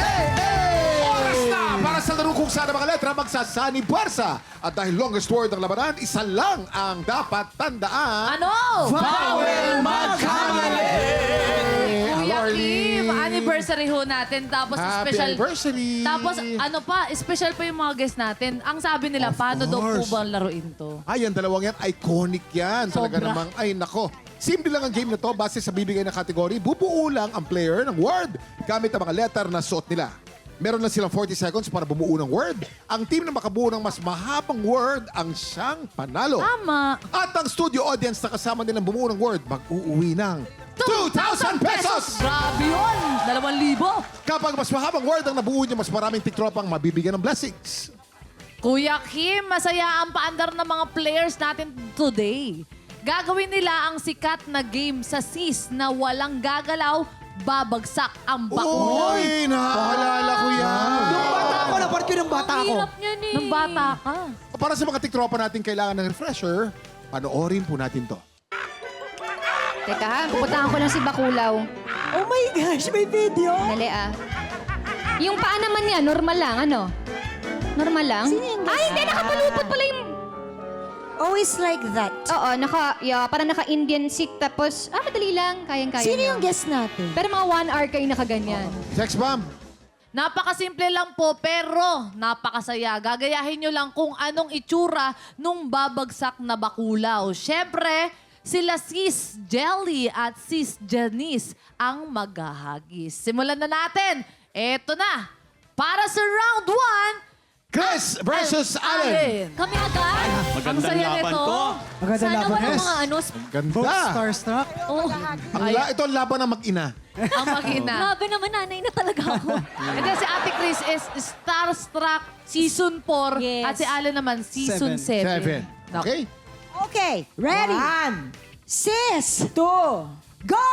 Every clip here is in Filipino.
Oras na para sa laro kung saan ang mga letra magsasani puwersa. At dahil longest word ang labanan, isa lang ang dapat tandaan. Ano? Bawal magkamali! Kuya Kim, anniversary ho natin. Tapos Happy special. anniversary! Tapos ano pa, special pa yung mga guests natin. Ang sabi nila, Of paano daw po course. ba laruin to? Ay, ang dalawang yan, iconic yan. Talaga Sobra. namang, ay nako. Simple lang ang game na to. Base sa bibigay na kategory, bubuo lang ang player ng word gamit ang mga letter na suot nila. Meron lang silang 40 seconds para bumuo ng word. Ang team na makabuo ng mas mahabang word ang siyang panalo. Tama. At ang studio audience na kasama nilang bumuo ng word, mag-uuwi ng 2,000 pesos! Grabe yun! 2,000. Kapag mas mahabang word ang nabuo niyo, mas maraming tiktropang mabibigyan ng blessings. Kuya Kim, masaya ang paandar ng mga players natin today. Gagawin nila ang sikat na game sa SIS na walang gagalaw, babagsak ang bakuna. Uy, naaalala ko yan. Nung bata ako, napart ko ng bata ako. niyan eh. Nung bata ka. Para sa mga tiktropa natin kailangan ng refresher, panoorin po natin to. Teka ha, pupuntahan ko lang si Bakulaw. Oh my gosh, may video. Dali ah. Yung paa naman niya, normal lang, ano? Normal lang? Sino yung Ay, hindi, nakapalupot pala yung... Always like that. Oo, parang naka-Indian seat, tapos, madali lang, kayang-kaya Sino niya. yung guest natin? Pero mga 1 hour kayo nakaganyan. Sex bomb. Napakasimple lang po, pero napakasaya. Gagayahin nyo lang kung anong itsura nung babagsak na bakulaw. Siyempre, sila Sis Jelly at Sis Janice ang maghahagis. Simulan na natin. Eto na. Para sa round 1, Chris versus Allen. Kami agad. Ang Magandang saya laban nito. to. Maganda Sana laban, walang yes. mga ano, Ganda. Starstruck. oh, Ito ang laban ng mag-ina. ang makina. Grabe naman, nanay na talaga ako. And then si Ate Chris is Starstruck Season 4 Yes. at si Alan naman Season 7. Okay? Okay, ready? 1, Sis! 2, go!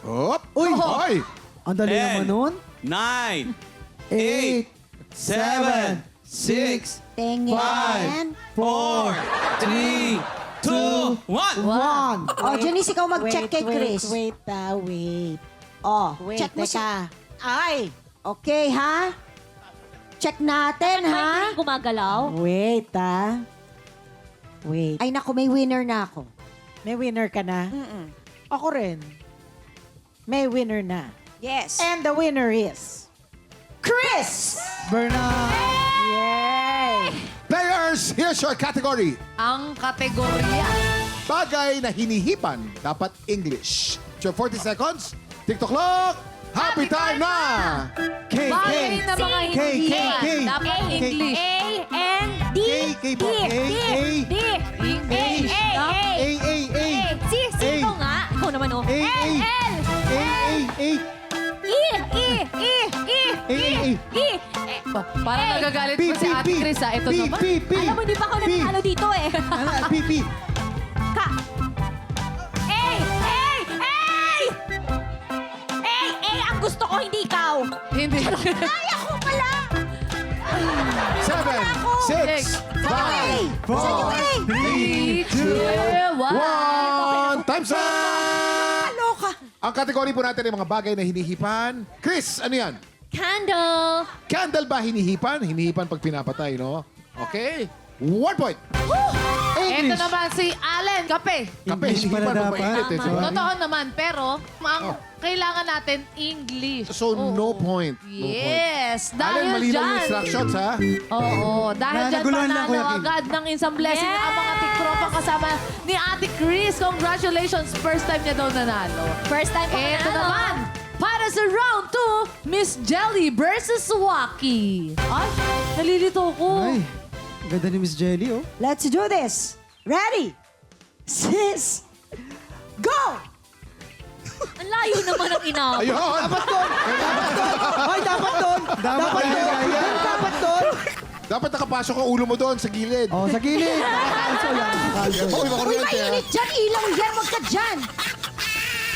Hop. Uy! Hoy. Ang dali 10, naman nun. 9, 8, 7, 6, Tingin. 5, 4, 3, 2, 1. 1. Oh, Janice, ikaw mag-check kay Chris. Wait. Oh, Wait, check mo si... teka. Ay! Okay, ha? Check natin, ha? Gumagalaw? Wait, Wait. Ay, naku, may winner na ako. May winner ka na? Ako rin. May winner na. Yes. And the winner is... Chris! Bernard. Yay! Players, here's your category. Ang kategorya. Bagay na hinihipan, dapat English. So 40 seconds. TikTok clock. Happy time na! K, Bagay na mga K, hindi K, yan. K. Dapat English. A-N-D. K po. D. English. A. Sino nga? Ikaw naman, oh. A. Parang nagagalit po si Ate Chris, ha? Ito naman. Alam mo, hindi pa ako nanalo dito, eh. P. Ang gusto ko, hindi ikaw. Hindi. Ay, ako pala. 7, 6, 5, 4, 3, 2, 1. Time's up! Ano ka? Ang kategory po natin ay mga bagay na hinihipan. Chris, ano yan? Candle. Candle ba hinihipan? Hinihipan pag pinapatay, no? Okay. 1 point. Ito naman si Allen. Kape. Kape, English hinihipan pala pag dapat. mainit. Eh, diba? Totoo naman, pero ang kailangan natin English. So, no Oo. point. No point. Yes. Allen, Dahil malinaw yung dyan. instructions, ha? Oo. Dahil dyan Naguluhan lang, panalo Kuya Kim. agad ng isang blessing ang mga tiktropang kasama ni Ate Chris. Congratulations. First time niya daw nanalo. First time ko Ito nanalo. naman. Para sa round 2, Miss Jelly versus Waki. Ay, nalilito ko. Ay, ganda ni Miss Jelly, oh. Let's do this. Ready? Sis! Go! Ang layo naman ang inaw. Ayun! Dapat doon! Ay, dapat doon! Dapat doon! Dapat doon! Dapat nakapasok ang ulo mo doon sa gilid. Oh, sa gilid. Nakakalso lang. Nakakalso. Uy, Uy, makuryente, ha? mainit dyan. Ilaw yan. Wag ka dyan.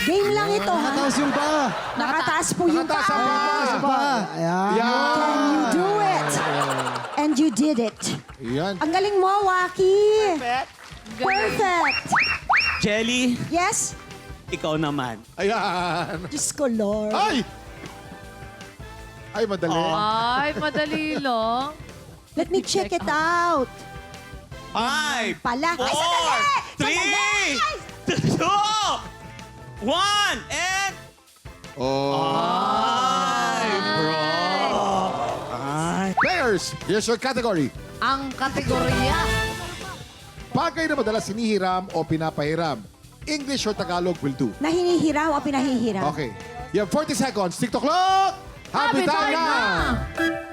Game lang ito, ha? Nakataas yung ba? Nakataas po yung Nakataas ang paa. paa. Ba? Ayan. Can you do it? And you did it. Yan. Ang galing mo, Waki. Perfect. Jelly, Yes? ikaw naman. Ayan. Diyos ko, Lord. Ay! Ay, madali. Ay, madali lang. Let me check it out. 5, Pala. Ay, 4, 3, 2, 1, and... Oh. Ay, bro. Ay. Players, here's your category. Ang kategorya. Bagay na madalas hinihiram o pinapahiram. English or Tagalog will do. Na hinihiram o pinahihiram? Okay. You have 40 seconds. TikTok clock! Happy time na!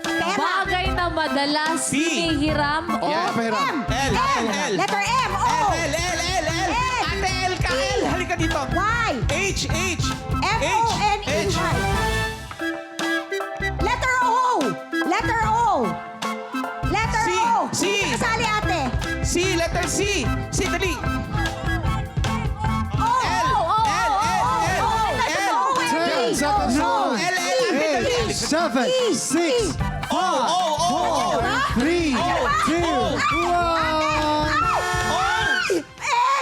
Pera. Bagay na madalas P. hinihiram o Yeah, pahiram. L, L. Letter M. O. L. Ate L ka, L. Halika dito. Y. H. M-O-N-E-Y. Letter O. Letter O. Letter C. O. C. Kasali, ate. C, letter C. C, dali. O. L. L. 10 seconds on. L, ate, dali. 7, 6, 5, O. 4, 3, 2, 1.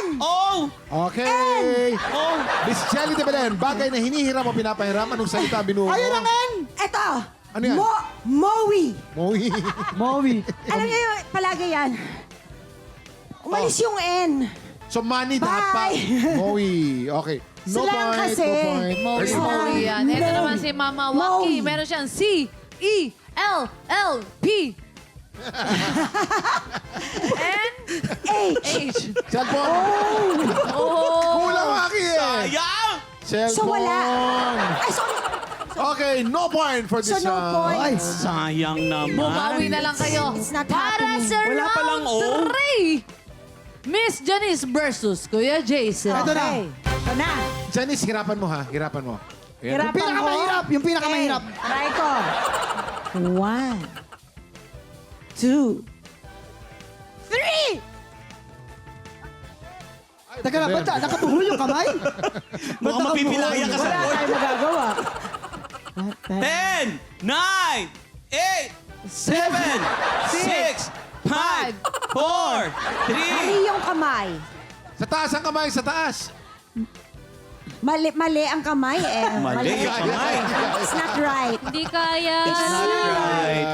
N. O. Okay. O. Miss Jelly de Belen, bagay na hinihiram o pinapahiram. Anong salita binuo mo? Ayun ang N. Eto. Ano yan? Mowi. Mowi. Mowi. Alam niyo yung palagi yan. Umalis yung N. So, money Bye. dapat. Mowi. Okay. No Sila lang point, kasi. no point. Mowi, Very Mowi good. yan. Ito naman si Mama Waki. Mowi. Meron siyang C-E-L-L-P. N H. H. Cellphone. Oh. Kulang Waki eh. Sayang. Cellphone. So, wala. Ay, sorry. Okay, no point for So, this no round. points. Sayang naman. Bumawi na lang kayo. It's not Para happening. sa Wala pa lang round O. 3. Miss Janice versus Kuya Jason. Ito na. Ito na. Janice, hirapan mo ha. Hirapan mo. Ayan. Hirapan ko. Pinakamahirap. Yung pinakamahirap. Okay, try ko. 1, 2, 3. Teka na, ba't nakatuhol yung kamay? Mukhang mapipilaya ka sa Wala board. tayong magagawa. 10, 9, 8, 7, 6, 5, 4, 3. Mali yung kamay. Sa taas ang kamay, sa taas. Mali ang kamay eh. Mali yung kamay. It's not right. Hindi kaya. It's not right.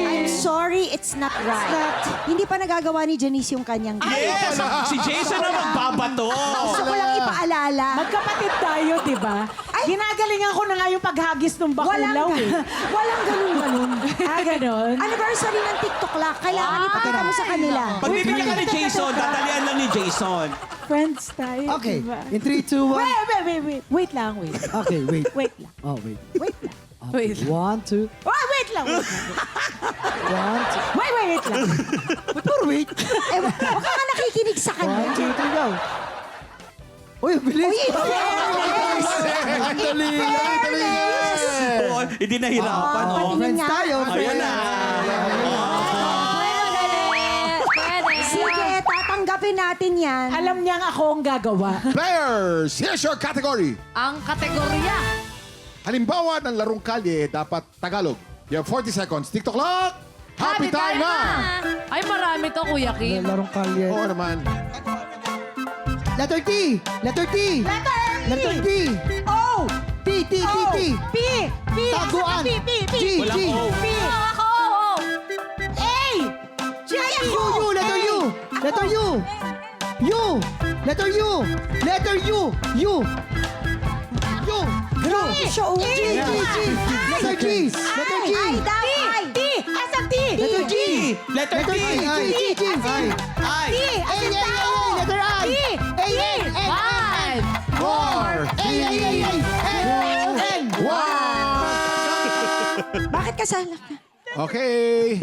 I'm sorry, it's not right. Hindi pa nagagawa ni Janice yung kanyang Yes! Si Jason ang magbabato. Gusto ko lang ipaalala. Magkapatid tayo, di ba? Ginagalingan ko na nga yung paghagis ng bakulaw eh. Walang ganun-ganun. Ganon. Anniversary ng TikTok lang. Kailangan ipakita mo sa kanila. Pag bibigyan ka ni Jason, dadalian lang ni Jason. Friends tayo, Okay. di ba? In 3, 2, 1. Wait. Wait lang, wait. Okay, wait. Wait lang. Oh, wait. Wait lang. Okay. 1, 2, Oh, wait lang. 1, 2. Wait lang. Ba't more wait? Eh, huwag ka nga nakikinig sa 1, kanya. 2, 3, go. Uy, bilis. Uy, in fairness! Ang dali lang, dali lang. Oo, hindi nahirapan. Oh. Patingin Friends nga. tayo. Ayan na. Sige, tatanggapin natin yan. Alam niyang ako ang gagawa. Players, here's your category. Ang kategorya. Halimbawa ng larong kalye, dapat Tagalog. You have 40 seconds. TikTok clock. Happy time na! Ay, marami to, Kuya Kim. Larong kalye. Oo naman. Letter T. Letter T. Letter T. O! T, T, T, T. P! P! Taguan. P! P! P! G, G. Walang O. P! Ako! A! J! U, U. Letter U. Letter U. U. Letter U. Letter U. U. U. U. Show! G, G, G. Letter G. Letter G. I daw! I! T! Asan T? Letter G. Letter Letter T. G. G, G, G. I. Ay. T! A, Asan A, tao? A, letter I. T! A, N, N, Five! 4, A, A, A, A, N, N. 1. Bakit kasala ka? Okay.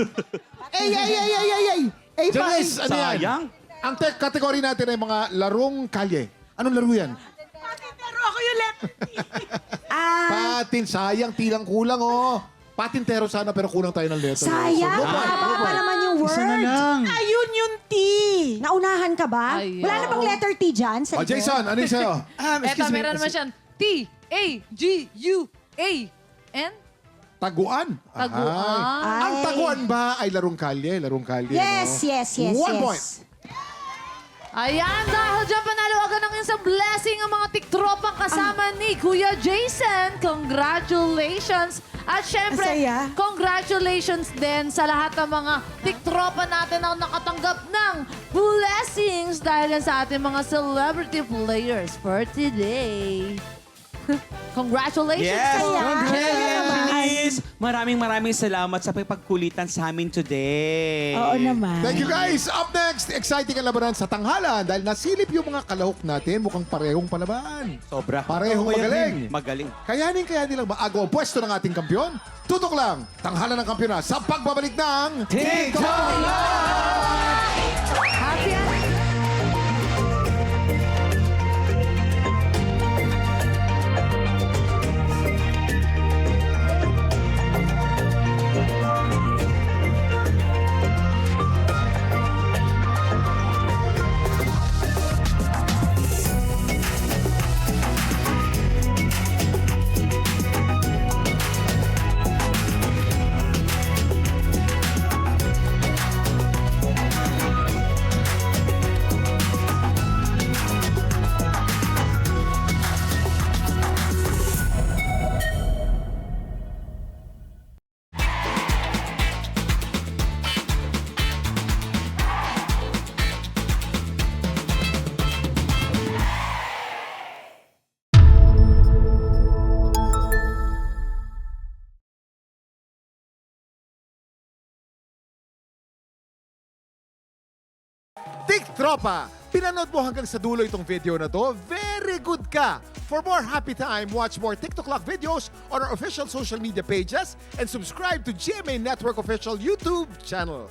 A, A, A, A, A, A. A pa. Janice, ano yan? Sayang. Ang category natin ay mga larong kalye. Anong laro yan? Pero ako yung letter T. Patin, sayang, tilang kulang, oh. Patintero sana pero kulang tayo ng letter. Sayang, So, no point, no mahaba pa point. naman yung word. Isa na lang. Ayun yung T. Naunahan ka ba? Ayaw. Wala na bang letter T dyan? Sa Oh, likod? Jason, ano yung sa'yo? Eto, meron naman siyang T-A-G-U-A-N. Taguan. Taguan. Ay. Ang taguan ba ay larong kalye? Larong kalye, Yes, no? yes, yes, 1 yes. point. Ayan, dahil dyan panalawagan ng isang blessing ang mga tiktropang kasama ni Kuya Jason. Congratulations! At syempre, Masaya. congratulations din sa lahat ng mga tiktropa natin na nakatanggap ng blessings dahil yan sa ating mga celebrity players for today. Congratulations! Yes! Kuya. Congratulations! Maraming salamat sa pagkulitan sa amin today. Oo naman. Thank you guys. Up next, exciting ang labanan sa tanghalan dahil nasilip yung mga kalahok natin. Mukhang parehong palaban. Sobra. Parehong magaling. Magaling. Kaya nilang maago ang pwesto ng ating kampyon. Tutok lang, tanghalan ng kampyon na sa pagbabalik ng TikTok! Happy Tiktropa! Pinanood mo hanggang sa dulo itong video na to? Very good ka! For more happy time, watch more TikTok Clock videos on our official social media pages and subscribe to GMA Network official YouTube channel.